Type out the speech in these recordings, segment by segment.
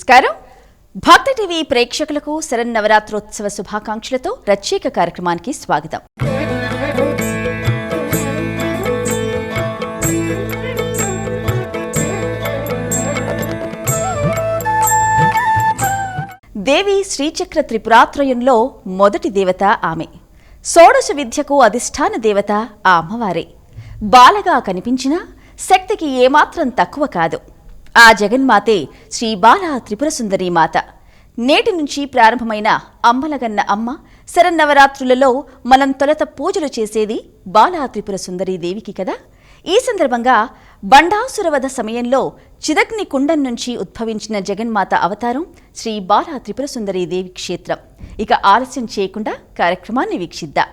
నమస్కారం. భక్తి టీవీ ప్రేక్షకులకు శరన్నవరాత్రోత్సవ శుభాకాంక్షలతో ప్రత్యేక కార్యక్రమానికి స్వాగతం. దేవి శ్రీచక్ర త్రిపురాత్రయంలో మొదటి దేవత ఆమె. షోడశ విద్యకు అధిష్టాన దేవత ఆ అమ్మవారే. బాలగా కనిపించినా శక్తికి ఏమాత్రం తక్కువ కాదు. ఆ జగన్మాతే శ్రీ బాలా త్రిపుర సుందరీ మాత. నేటి నుంచి ప్రారంభమైన అమ్మలగన్న అమ్మ శరన్నవరాత్రులలో మనం తొలత పూజలు చేసేది బాలా త్రిపుర సుందరీ దేవికి కదా. ఈ సందర్భంగా బండాసురవధ సమయంలో చిదగ్ని కుండం నుంచి ఉద్భవించిన జగన్మాత అవతారం శ్రీ బాలా త్రిపుర సుందరీ దేవి క్షేత్రం. ఇక ఆలస్యం చేయకుండా కార్యక్రమాన్ని వీక్షిద్దాం.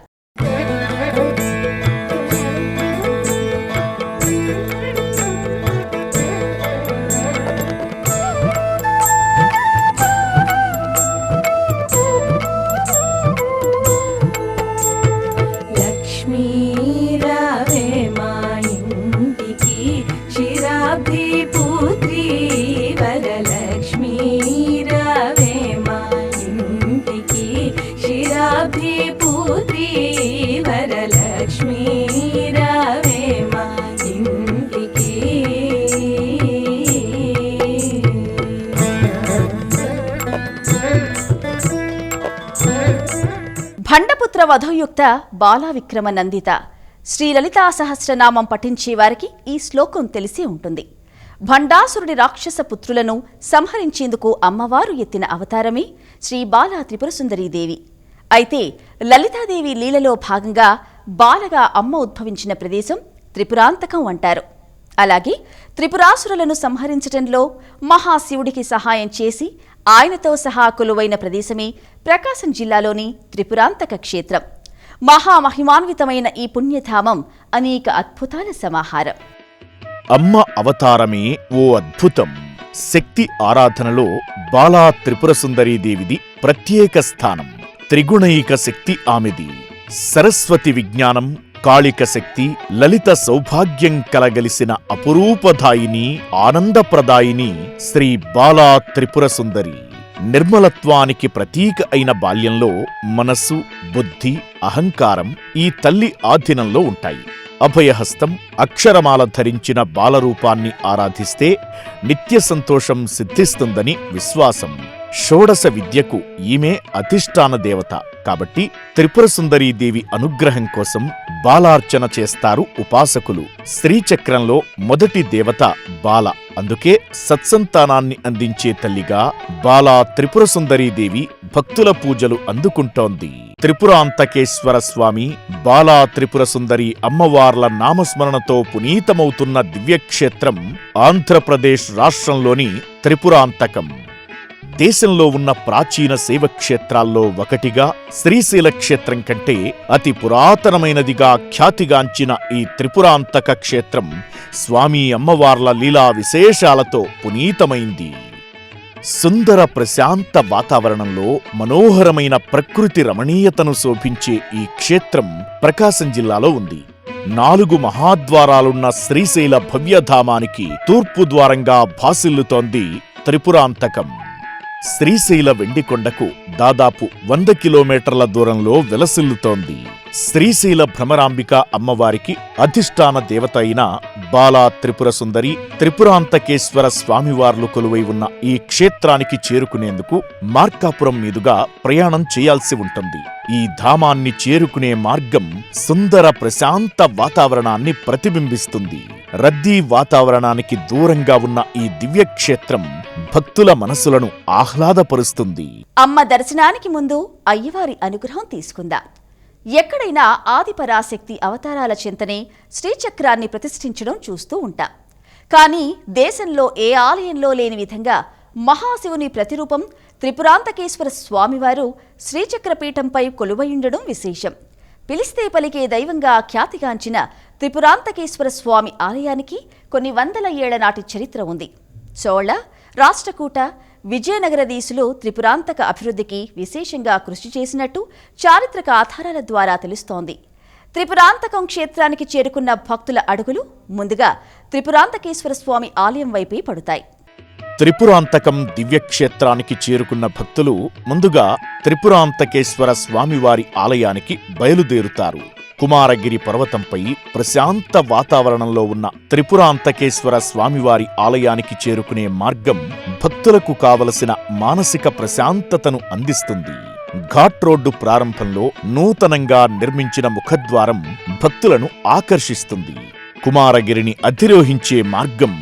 భండపుత్ర వధోయుక్త బాలా విక్రమ నందిత శ్రీ లలితా సహస్రనామం పఠించే వారికి ఈ శ్లోకం తెలిసే ఉంటుంది. భండాసురుడి రాక్షస పుత్రులను సంహరించేందుకు అమ్మవారు ఎత్తిన అవతారమే శ్రీ బాలా త్రిపుర సుందరీ దేవి. అయితే లలితాదేవి లీలలో భాగంగా బాలగా అమ్మ ఉద్భవించిన ప్రదేశం త్రిపురాంతకం అంటారు. అలాగే త్రిపురాసురులను సంహరించటంలో మహాశివుడికి సహాయం చేసి ఆయనతో సహా కొలువైన ప్రదేశమే ప్రకాశం జిల్లాలోని త్రిపురాంతక క్షేత్రం. మహామహిమాన్వితమైన ఈ పుణ్యధామం అనేక అద్భుతాల సమాహారం. అమ్మ అవతారమే ఓ అద్భుతం. శక్తి ఆరాధనలో బాలా త్రిపుర సుందరీ దేవిది ప్రత్యేక స్థానం. త్రిగుణైక శక్తి ఆమెది. సరస్వతి విజ్ఞానం, కాళిక శక్తి, లలిత సౌభాగ్యం కలగలిసిన అపురూపదాయిని, ఆనందప్రదాయిని శ్రీ బాలా త్రిపుర సుందరి. నిర్మలత్వానికి ప్రతీక అయిన బాల్యంలో మనస్సు, బుద్ధి, అహంకారం ఈ తల్లి ఆధీనంలో ఉంటాయి. అభయహస్తం, అక్షరమాల ధరించిన బాలరూపాన్ని ఆరాధిస్తే నిత్య సంతోషం సిద్ధిస్తుందని విశ్వాసం. షోడశ విద్యకు ఈమె అధిష్టాన దేవత కాబట్టి త్రిపుర సుందరీ దేవి అనుగ్రహం కోసం బాలార్చన చేస్తారు ఉపాసకులు. శ్రీచక్రంలో మొదటి దేవత బాల. అందుకే సత్సంతానాన్ని అందించే తల్లిగా బాలా త్రిపుర సుందరీ దేవి భక్తుల పూజలు అందుకుంటోంది. త్రిపురాంతకేశ్వర స్వామి, బాలా త్రిపుర సుందరి అమ్మవార్ల నామస్మరణతో పునీతమవుతున్న దివ్యక్షేత్రం ఆంధ్రప్రదేశ్ రాష్ట్రంలోని త్రిపురాంతకం. దేశంలో ఉన్న ప్రాచీన శైవక్షేత్రాల్లో ఒకటిగా శ్రీశైల క్షేత్రం కంటే అతి పురాతనమైనదిగా ఖ్యాతిగాంచిన ఈ త్రిపురాంతక క్షేత్రం స్వామి అమ్మవార్ల లీలా విశేషాలతో పునీతమైంది. సుందర ప్రశాంత వాతావరణంలో మనోహరమైన ప్రకృతి రమణీయతను శోభించే ఈ క్షేత్రం ప్రకాశం జిల్లాలో ఉంది. 4 మహాద్వారాలున్న శ్రీశైల భవ్యధామానికి తూర్పు ద్వారంగా భాసిల్లుతోంది త్రిపురాంతకం. శ్రీశైల వెండికొండకు దాదాపు 100 కిలోమీటర్ల దూరంలో విలసిల్లుతోంది. శ్రీశైల భ్రమరాంబిక అమ్మవారికి అధిష్టాన దేవత అయిన బాలా త్రిపుర సుందరి, త్రిపురాంతకేశ్వర స్వామివార్లు కొలువై ఉన్న ఈ క్షేత్రానికి చేరుకునేందుకు మార్కాపురం మీదుగా ప్రయాణం చేయాల్సి ఉంటుంది. ఈ ధామాన్ని చేరుకునే మార్గం సుందర ప్రశాంత వాతావరణాన్ని ప్రతిబింబిస్తుంది. రద్దీ వాతావరణానికి దూరంగా ఉన్న ఈ దివ్యక్షేత్రం భక్తుల మనసులను ఆహ్లాదపరుస్తుంది. అమ్మ దర్శనానికి ముందు అయ్యవారి అనుగ్రహం తీసుకుందాం. ఎక్కడైనా ఆదిపరాశక్తి అవతారాల చింతనే శ్రీచక్రాన్ని ప్రతిష్ఠించడం చూస్తూ ఉంటాం. కానీ దేశంలో ఏ ఆలయంలో లేని విధంగా మహాశివుని ప్రతిరూపం త్రిపురాంతకేశ్వర స్వామివారు శ్రీచక్రపీఠంపై కొలువయుండడం విశేషం. పిలిస్తే పలికే దైవంగా ఖ్యాతిగాంచిన త్రిపురాంతకేశ్వర స్వామి ఆలయానికి కొన్ని వందల ఏళ్ల నాటి చరిత్ర ఉంది. చోళ, రాష్ట్రకూట, విజయనగరదీసులు త్రిపురాంతక అభివృద్ధికి విశేషంగా కృషి చేసినట్టు చారిత్రక ఆధారాల ద్వారా తెలుస్తోంది. త్రిపురాంతకం క్షేత్రానికి చేరుకున్న భక్తుల అడుగులు ముందుగా త్రిపురాంతకేశ్వర స్వామి ఆలయం వైపే పడుతాయి. త్రిపురాంతకం దివ్యక్షేత్రానికి చేరుకున్న భక్తులు ముందుగా త్రిపురాంతకేశ్వర స్వామివారి ఆలయానికి బయలుదేరుతారు. కుమారగిరి పర్వతంపై ప్రశాంత వాతావరణంలో ఉన్న త్రిపురాంతకేశ్వర స్వామివారి ఆలయానికి చేరుకునే మార్గం భక్తులకు కావలసిన మానసిక ప్రశాంతతను అందిస్తుంది. ఘాట్ రోడ్డు ప్రారంభంలో నూతనంగా నిర్మించిన ముఖద్వారం భక్తులను ఆకర్షిస్తుంది. కుమారగిరిని అధిరోహించే మార్గం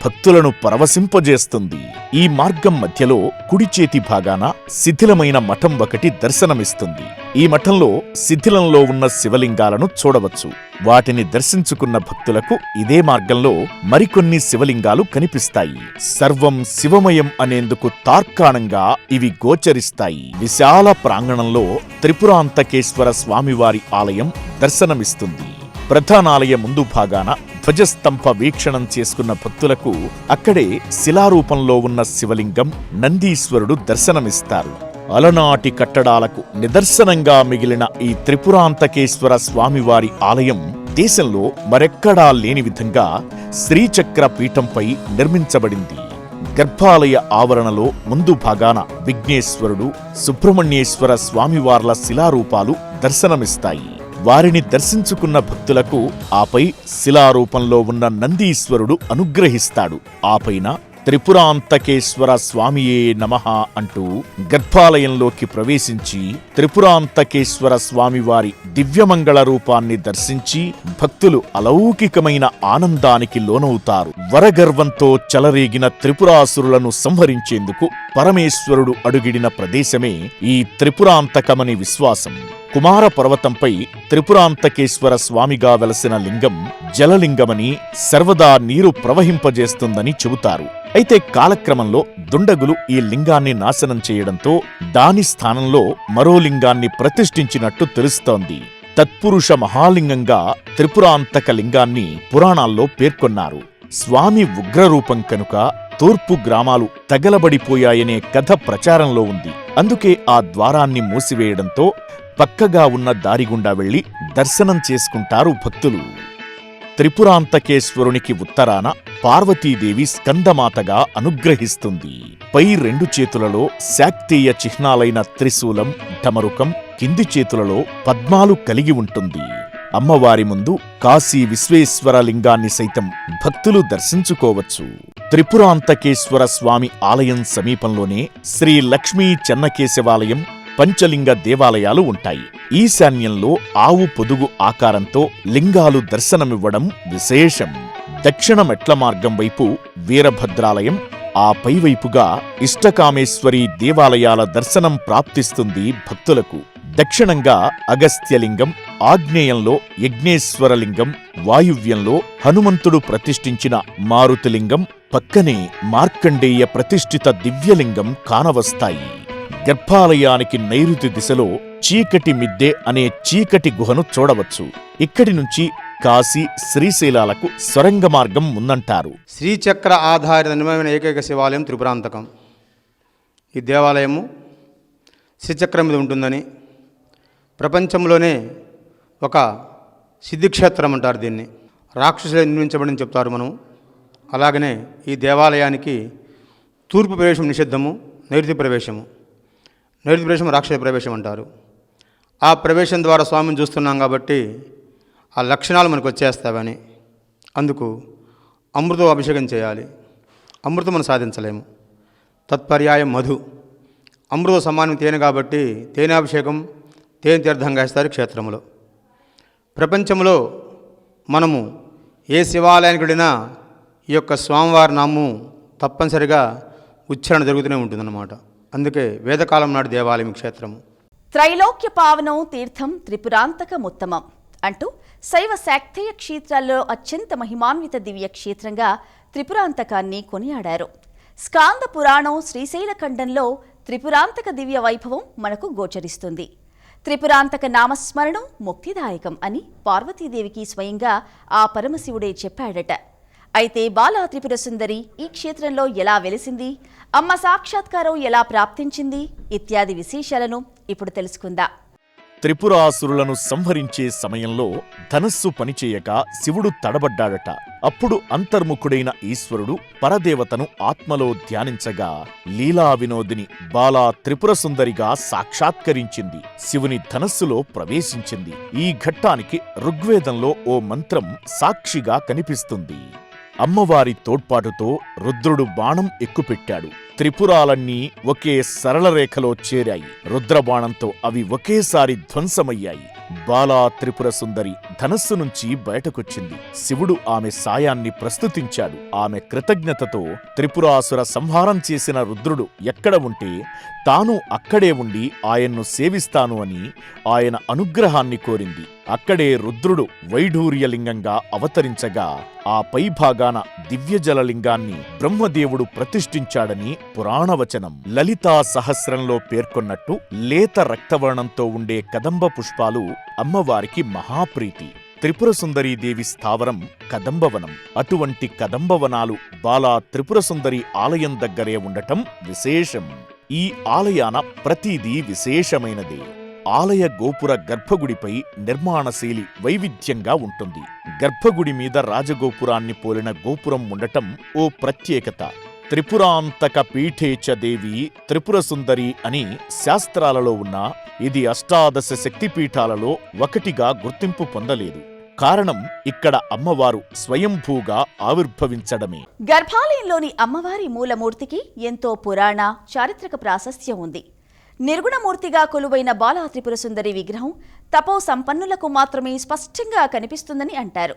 భక్తులను పరవశింపజేస్తుంది. ఈ మార్గం మధ్యలో కుడి చేతి భాగాన శిథిలమైన మఠం ఒకటి దర్శనమిస్తుంది. ఈ మఠంలో శిథిలంలో ఉన్న శివలింగాలను చూడవచ్చు. వాటిని దర్శించుకున్న భక్తులకు ఇదే మార్గంలో మరికొన్ని శివలింగాలు కనిపిస్తాయి. సర్వం శివమయం అనేందుకు తార్కాణంగా ఇవి గోచరిస్తాయి. విశాల ప్రాంగణంలో త్రిపురాంతకేశ్వర స్వామివారి ఆలయం దర్శనమిస్తుంది. ప్రధానాలయ ముందు భాగాన ధ్వజస్తంభ వీక్షణం చేసుకున్న భక్తులకు అక్కడే శిలారూపంలో ఉన్న శివలింగం, నందీశ్వరుడు దర్శనమిస్తారు. అలనాటి కట్టడాలకు నిదర్శనంగా మిగిలిన ఈ త్రిపురాంతకేశ్వర స్వామివారి ఆలయం దేశంలో మరెక్కడా లేని విధంగా శ్రీచక్ర పీఠంపై నిర్మించబడింది. గర్భాలయ ఆవరణలో ముందు భాగాన విఘ్నేశ్వరుడు, సుబ్రహ్మణ్యేశ్వర స్వామివార్ల శిలారూపాలు దర్శనమిస్తాయి. వారిని దర్శించుకున్న భక్తులకు ఆపై శిలారూపంలో ఉన్న నందీశ్వరుడు అనుగ్రహిస్తాడు. ఆపైన త్రిపురాంతకేశ్వర స్వామియే నమః అంటూ గర్భాలయంలోకి ప్రవేశించి త్రిపురాంతకేశ్వర స్వామివారి దివ్యమంగళ రూపాన్ని దర్శించి భక్తులు అలౌకికమైన ఆనందానికి లోనవుతారు. వరగర్వంతో చెలరేగిన త్రిపురాసురులను సంహరించేందుకు పరమేశ్వరుడు అడుగిడిన ప్రదేశమే ఈ త్రిపురాంతకమని విశ్వాసం. కుమార పర్వతంపై త్రిపురాంతకేశ్వర స్వామిగా వెలసిన లింగం జలలింగమని, సర్వదా నీరు ప్రవహింపజేస్తుందని చెబుతారు. అయితే కాలక్రమంలో దుండగులు ఈ లింగాన్ని నాశనం చేయడంతో దాని స్థానంలో మరో లింగాన్ని ప్రతిష్ఠించినట్టు తెలుస్తోంది. తత్పురుష మహాలింగంగా త్రిపురాంతక లింగాన్ని పురాణాల్లో పేర్కొన్నారు. స్వామి ఉగ్రరూపం కనుక తూర్పు గ్రామాలు తగలబడిపోయాయనే కథ ప్రచారంలో ఉంది. అందుకే ఆ ద్వారాన్ని మూసివేయడంతో పక్కగా ఉన్న దారిగుండా వెళ్లి దర్శనం చేసుకుంటారు భక్తులు. త్రిపురాంతకేశ్వరునికి ఉత్తరాన పార్వతీదేవి స్కందమాతగా అనుగ్రహిస్తుంది. పై రెండు చేతులలో శాక్తేయ చిహ్నాలైన త్రిశూలం, ఢమరుకం, కింది చేతులలో పద్మాలు కలిగి ఉంటుంది. అమ్మవారి ముందు కాశీ విశ్వేశ్వర లింగాన్ని సైతం భక్తులు దర్శించుకోవచ్చు. త్రిపురాంతకేశ్వర స్వామి ఆలయం సమీపంలోనే శ్రీ లక్ష్మీ చెన్నకేశవాలయం, పంచలింగ దేవాలయాలు ఉంటాయి. ఈశాన్యంలో ఆవు పొదుగు ఆకారంతో లింగాలు దర్శనమివ్వడం విశేషం. దక్షిణ మెట్ల మార్గం వైపు వీరభద్రాలయం, ఆ పైవైపుగా ఇష్టకామేశ్వరి దేవాలయాల దర్శనం ప్రాప్తిస్తుంది భక్తులకు. దక్షిణంగా అగస్త్యలింగం, ఆగ్నేయంలో యజ్ఞేశ్వరలింగం, వాయువ్యంలో హనుమంతుడు ప్రతిష్ఠించిన మారుతిలింగం, పక్కనే మార్కండేయ ప్రతిష్ఠిత దివ్యలింగం కానవస్తాయి. గర్భాలయానికి నైరుతి దిశలో చీకటి మిద్దె అనే చీకటి గుహను చూడవచ్చు. ఇక్కడి నుంచి కాశీ, శ్రీశైలాలకు సొరంగ మార్గం ఉందంటారు. శ్రీచక్ర ఆధారిత నిర్మమైన ఏకైక శివాలయం త్రిపురాంతకం. ఈ దేవాలయము శ్రీచక్రం మీద ఉంటుందని, ప్రపంచంలోనే ఒక సిద్ధిక్షేత్రం అంటారు దీన్ని. రాక్షసులే నిర్మించబడని చెప్తారు మనం. అలాగనే ఈ దేవాలయానికి తూర్పు ప్రవేశం నిషిద్ధము, నైరుతి ప్రవేశము. నైరుతి ప్రవేశం రాక్షస ప్రవేశం అంటారు. ఆ ప్రవేశం ద్వారా స్వామిని చూస్తున్నాం కాబట్టి ఆ లక్షణాలు మనకు వచ్చేస్తావని, అందుకు అమృతం అభిషేకం చేయాలి. అమృతం మనం సాధించలేము. తత్పర్యాయం మధు. అమృత సమానం తేనె కాబట్టి తేనెాభిషేకం, తేనె తీర్థంగా ఇస్తారు క్షేత్రంలో. ప్రపంచంలో మనము ఏ శివాలయానికి వెళ్ళినా ఈ యొక్క స్వామివారి నామము తప్పనిసరిగా ఉచ్చారణ జరుగుతూనే ఉంటుందన్నమాట. అందుకే వేదకాలం నాటి దేవాలయం క్షేత్రము. త్రైలోక్య పావనం తీర్థం త్రిపురాంతకముత్తమం అంటూ శైవ శాక్తేయ క్షేత్రాల్లో అత్యంత మహిమాన్విత దివ్య క్షేత్రంగా త్రిపురాంతకాన్ని కొనియాడారు. స్కాంద పురాణం శ్రీశైలఖండంలో త్రిపురాంతక దివ్య వైభవం మనకు గోచరిస్తుంది. త్రిపురాంతక నామస్మరణం ముక్తిదాయకం అని పార్వతీదేవికి స్వయంగా ఆ పరమశివుడే చెప్పాడట. అయితే బాలా త్రిపుర సుందరి ఈ క్షేత్రంలో ఎలా వెలిసింది, అమ్మ సాక్షాత్కారం ఎలా ప్రాప్తించింది ఇత్యాది విశేషాలను ఇప్పుడు తెలుసుకుందాం. త్రిపురాసురులను సంహరించే సమయంలో ధనస్సు పనిచేయక శివుడు తడబడ్డాడట. అప్పుడు అంతర్ముఖుడైన ఈశ్వరుడు పరదేవతను ఆత్మలో ధ్యానించగా లీలా వినోదిని బాలా త్రిపురసుందరిగా సాక్షాత్కరించింది, శివుని ధనస్సులో ప్రవేశించింది. ఈ ఘట్టానికి ఋగ్వేదంలో ఓ మంత్రం సాక్షిగా కనిపిస్తుంది. అమ్మవారి తోడ్పాటుతో రుద్రుడు బాణం ఎక్కుపెట్టాడు. త్రిపురాలన్నీ ఒకే సరళ రేఖలో చేరాయి. రుద్రబాణంతో అవి ఒకేసారి ధ్వంసమయ్యాయి. బాలా త్రిపుర సుందరి ధనస్సు నుంచి బయటకొచ్చింది. శివుడు ఆమె సాయాన్ని ప్రస్తుతించాడు. ఆమె కృతజ్ఞతతో త్రిపురాసుర సంహారం చేసిన రుద్రుడు ఎక్కడ ఉంటే తాను అక్కడే ఉండి ఆయన్ను సేవిస్తాను అని ఆయన అనుగ్రహాన్ని కోరింది. అక్కడే రుద్రుడు వైఢూర్యలింగంగా అవతరించగా ఆ పైభాగాన దివ్యజలలింగాన్ని బ్రహ్మదేవుడు ప్రతిష్ఠించాడని పురాణవచనం. లలితా సహస్రంలో పేర్కొన్నట్టు లేత రక్తవర్ణంతో ఉండే కదంబ పుష్పాలు అమ్మవారికి మహాప్రీతి. త్రిపురసుందరీదేవి స్థావరం కదంబవనం. అటువంటి కదంబవనాలు బాలా త్రిపురసుందరి ఆలయం దగ్గరే ఉండటం విశేషం. ఈ ఆలయాన ప్రతిదీ విశేషమైనదే. ఆలయ గోపుర గర్భగుడిపై నిర్మాణశైలి వైవిధ్యంగా ఉంటుంది. గర్భగుడి మీద రాజగోపురాన్ని పోలిన గోపురం ఉండటం ఓ ప్రత్యేకత. త్రిపురాంతక పీఠేచ దేవి త్రిపురసుందరి అని శాస్త్రాలలో ఉన్నా ఇది అష్టాదశ శక్తిపీఠాలలో ఒకటిగా గుర్తింపు పొందలేదు. కారణం ఇక్కడ అమ్మవారు స్వయంభూగా ఆవిర్భవించడమే. గర్భాలయంలోని అమ్మవారి మూలమూర్తికి ఎంతో పురాణ చారిత్రక ప్రాశస్త్యం ఉంది. నిర్గుణమూర్తిగా కొలువైన బాలా త్రిపుర సుందరి విగ్రహం తపో సంపన్నులకు మాత్రమే స్పష్టంగా కనిపిస్తుందని అంటారు.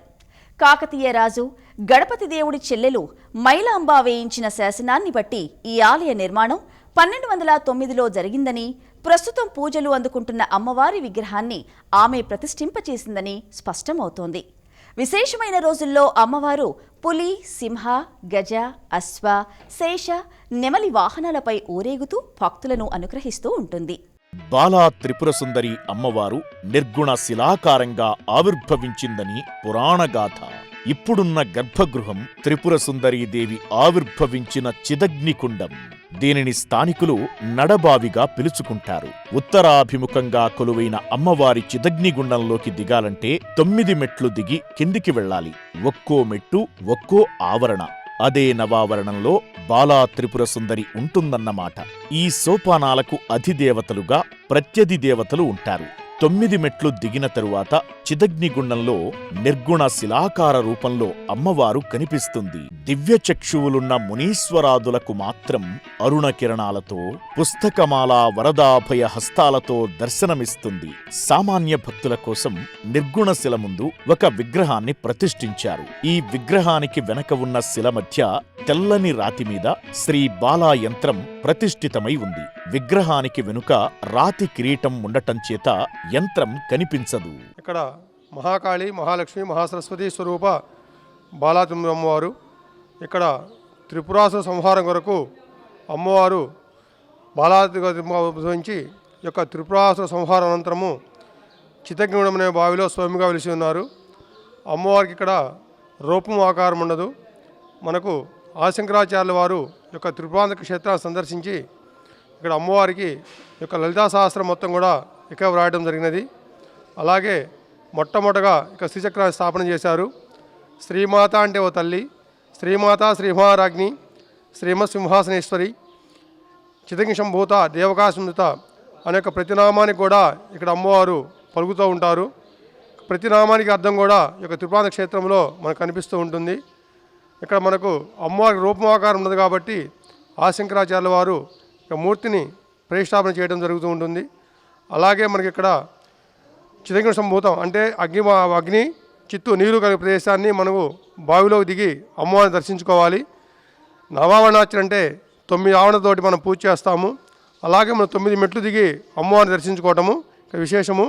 కాకతీయ రాజు గణపతి దేవుడి చెల్లెలు మైలాంబ వేయించిన శాసనాన్ని బట్టి ఈ ఆలయ నిర్మాణం 1209లో జరిగిందని, ప్రస్తుతం పూజలు అందుకుంటున్న అమ్మవారి విగ్రహాన్ని ఆమె ప్రతిష్ఠింపచేసిందని స్పష్టమవుతోంది. విశేషమైన రోజుల్లో అమ్మవారు పులి, సింహ, గజ, అశ్వ, శేష, నెమలి వాహనాలపై ఊరేగుతూ భక్తులను అనుగ్రహిస్తూ ఉంటుంది. బాలా త్రిపురసుందరి అమ్మవారు నిర్గుణ శిలాకారంగా ఆవిర్భవించిందని పురాణగాథ. ఇప్పుడున్న గర్భగృహం త్రిపురసుందరీదేవి ఆవిర్భవించిన చిదగ్నికుండం. దీనిని స్థానికులు నడబావిగా పిలుచుకుంటారు. ఉత్తరాభిముఖంగా కొలువైన అమ్మవారి చిదగ్నిగుండంలోకి దిగాలంటే 9 మెట్లు దిగి కిందికి వెళ్ళాలి. ఒక్కో మెట్టు ఒక్కో ఆవరణ. అదే నవావరణంలో బాలా త్రిపుర సుందరి ఉంటుందన్నమాట. ఈ సోపానాలకు అధిదేవతలుగా ప్రత్యధిదేవతలు ఉంటారు. 9 మెట్లు దిగిన తరువాత చిదగ్నిగుండంలో నిర్గుణ శిలాకార రూపంలో అమ్మవారు కనిపిస్తుంది. దివ్యచక్షువులున్న మునీశ్వరాదులకు మాత్రం అరుణ కిరణాలతో, పుస్తకమాల వరదాభయ హస్తాలతో దర్శనమిస్తుంది. సామాన్య భక్తుల కోసం నిర్గుణ శిల ముందు ఒక విగ్రహాన్ని ప్రతిష్ఠించారు. ఈ విగ్రహానికి వెనక ఉన్న శిల మధ్య తెల్లని రాతి మీద శ్రీ బాలా యంత్రం ప్రతిష్ఠితమై ఉంది. విగ్రహానికి వెనుక రాతి కిరీటం ఉండటం చేత యంత్రం కనిపించదు. ఇక్కడ మహాకాళి, మహాలక్ష్మి, మహాసరస్వతి స్వరూప బాలాత్రిపుర అమ్మవారు. ఇక్కడ త్రిపురాసుర సంహారం కొరకు అమ్మవారు బాలాత్రిపురించి యొక్క త్రిపురాసుర సంహారం అనంతరము చిత్తగ్నిగుండం అనే బావిలో స్వయంగా వెలిసి ఉన్నారు. అమ్మవారికి ఇక్కడ రూపం ఆకారం ఉండదు. మనకు ఆదిశంకరాచార్యుల వారు యొక్క త్రిపురాంతక క్షేత్రాన్ని సందర్శించి ఇక్కడ అమ్మవారికి యొక్క లలితా సహస్రం మొత్తం కూడా ఇక్కడ వ్రాయడం జరిగినది. అలాగే మొట్టమొదటగా ఇక శ్రీచక్రాన్ని స్థాపన చేశారు. శ్రీమాత అంటే ఓ తల్లి, శ్రీమాత, శ్రీమహారాజ్ఞి, శ్రీమత్ సింహాసనేశ్వరి, చిదంగి సంభూత, దేవకాశంభూత అనేక ప్రతినామానికి కూడా ఇక్కడ అమ్మవారు పలుకుతూ ఉంటారు. ప్రతి నామానికి అర్థం కూడా ఈ యొక్క త్రిపురాంతక క్షేత్రంలో మనకు కనిపిస్తూ ఉంటుంది. ఇక్కడ మనకు అమ్మవారికి రూపమాకారం ఉన్నది కాబట్టి ఆదిశంకరాచార్యుల వారు ఇక మూర్తిని ప్రతిష్టాపన చేయడం జరుగుతూ ఉంటుంది. అలాగే మనకి ఇక్కడ చిదంగి సంభూతం అంటే అగ్ని, చిత్తు, నీరు కలిగే ప్రదేశాన్ని మనము బావిలోకి దిగి అమ్మవారిని దర్శించుకోవాలి. నవావరణార్చన అంటే 9 ఆవరణతోటి మనం పూజ చేస్తాము. అలాగే మనం 9 మెట్లు దిగి అమ్మవారిని దర్శించుకోవటము ఇక్కడ విశేషము.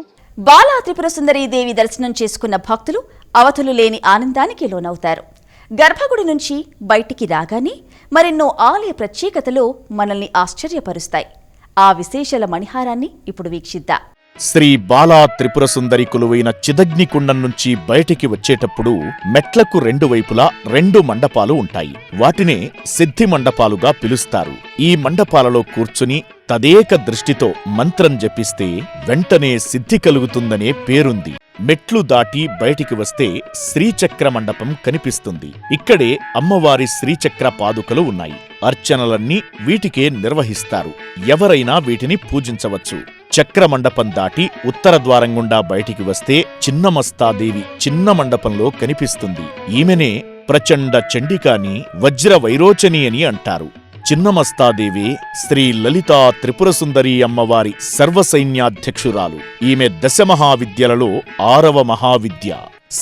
బాలా త్రిపుర సుందరీ దేవి దర్శనం చేసుకున్న భక్తులు అవధులు లేని ఆనందానికి లోనవుతారు. గర్భగుడి నుంచి బయటికి రాగానే మరెన్నో ఆలయ ప్రత్యేకతలు మనల్ని ఆశ్చర్యపరుస్తాయి. ఆ విశేషాల మణిహారాన్ని ఇప్పుడు వీక్షిద్దాం. శ్రీ బాలా త్రిపుర సుందరి కొలువైన చిదగ్నికుండం నుంచి బయటికి వచ్చేటప్పుడు మెట్లకు రెండు వైపులా 2 మండపాలు ఉంటాయి. వాటినే సిద్ధి మండపాలుగా పిలుస్తారు. ఈ మండపాలలో కూర్చుని తదేక దృష్టితో మంత్రం జపిస్తే వెంటనే సిద్ధి కలుగుతుందనే పేరుంది. మెట్లు దాటి బయటికి వస్తే శ్రీచక్ర మండపం కనిపిస్తుంది. ఇక్కడే అమ్మవారి శ్రీచక్ర పాదుకలు ఉన్నాయి. అర్చనలన్నీ వీటికే నిర్వహిస్తారు. ఎవరైనా వీటిని పూజించవచ్చు. చక్ర మండపం దాటి ఉత్తర ద్వారం గుండా బయటికి వస్తే చిన్నమస్తాదేవి చిన్న మండపంలో కనిపిస్తుంది. ఈమెనే ప్రచండ చండికాని, వజ్ర వైరోచని అని అంటారు. చిన్నమస్తాదేవి శ్రీ లలితా త్రిపుర సుందరి అమ్మవారి సర్వసైన్యాధ్యక్షురాలు. ఈమె దశమహావిద్యలలో 6వ మహావిద్య.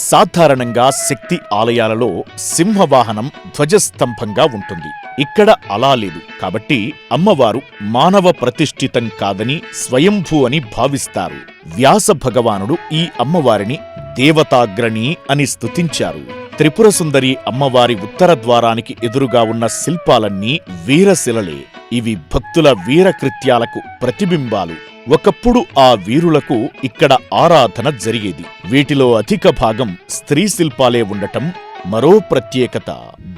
సాధారణంగా శక్తి ఆలయాలలో సింహవాహనం ధ్వజస్తంభంగా ఉంటుంది. ఇక్కడ అలా లేదు. కాబట్టి అమ్మవారు మానవ ప్రతిష్ఠితం కాదని స్వయంభూ అని భావిస్తారు. వ్యాస భగవానుడు ఈ అమ్మవారిని దేవతాగ్రణి అని స్తుతించారు. త్రిపుర సుందరి అమ్మవారి ఉత్తర ద్వారానికి ఎదురుగా ఉన్న శిల్పాలన్నీ వీరశిలలే. ఇవి భక్తుల వీరకృత్యాలకు ప్రతిబింబాలు. ఒకప్పుడు ఆ వీరులకు ఇక్కడ ఆరాధన జరిగేది. వీటిలో అధిక భాగం స్త్రీ శిల్పాలే ఉండటం మరో ప్రత్యేకత.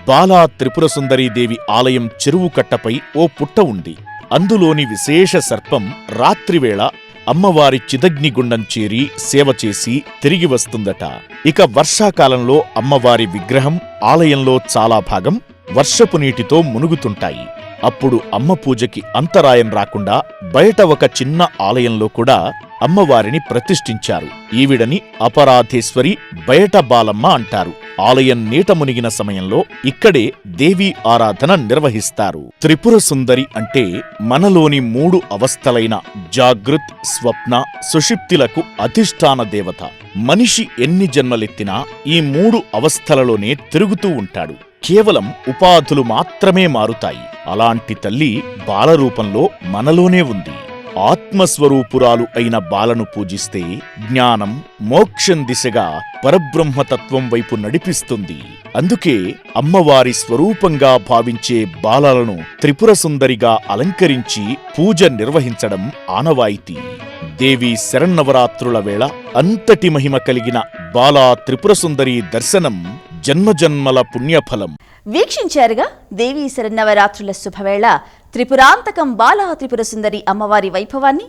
బాలా త్రిపుర సుందరీదేవి ఆలయం చెరువు కట్టపై ఓ పుట్ట ఉంది. అందులోని విశేష సర్పం రాత్రివేళ అమ్మవారి చిదగ్నిగుండం చేరి సేవ చేసి తిరిగి వస్తుందట. ఇక వర్షాకాలంలో అమ్మవారి విగ్రహం, ఆలయంలో చాలా భాగం వర్షపు నీటితో మునుగుతుంటాయి. అప్పుడు అమ్మ పూజకి అంతరాయం రాకుండా బయట ఒక చిన్న ఆలయంలో కూడా అమ్మవారిని ప్రతిష్ఠించారు. ఈవిడని అపరాధేశ్వరి, బయట బాలమ్మ అంటారు. ఆలయం నీట మునిగిన సమయంలో ఇక్కడే దేవీ ఆరాధన నిర్వహిస్తారు. త్రిపుర సుందరి అంటే మనలోని 3 అవస్థలైన జాగృత్, స్వప్న, సుషుప్తిలకు అధిష్టాన దేవత. మనిషి ఎన్ని జన్మలెత్తినా ఈ 3 అవస్థలలోనే తిరుగుతూ ఉంటాడు. కేవలం ఉపాధులు మాత్రమే మారుతాయి. అలాంటి తల్లి బాలరూపంలో మనలోనే ఉంది. ఆత్మస్వరూపురాలు అయిన బాలను పూజిస్తే జ్ఞానం, మోక్షం దిశగా పరబ్రహ్మతత్వం వైపు నడిపిస్తుంది. అందుకే అమ్మవారి స్వరూపంగా భావించే బాలలను త్రిపుర సుందరిగా అలంకరించి పూజ నిర్వహించడం ఆనవాయితీ. దేవి శరన్నవరాత్రుల వేళ అంతటి మహిమ కలిగిన బాలా త్రిపుర సుందరి దర్శనం జన్మజన్మల పుణ్యఫలం. వీక్షించారుగా దేవీ శరన్నవరాత్రుల శుభవేళ త్రిపురాంతకం బాలా త్రిపుర సుందరి అమ్మవారి వైభవాన్ని.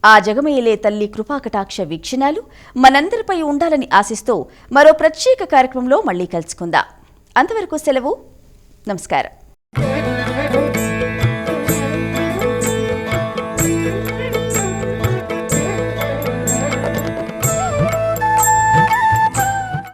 ఆ జగమేలే తల్లి కృపాకటాక్ష వీక్షణాలు మనందరిపై ఉండాలని ఆశిస్తూ మరో ప్రత్యేక కార్యక్రమంలో మళ్లీ కలుసుకుందాం. అంతవరకు సెలవు. నమస్కారం.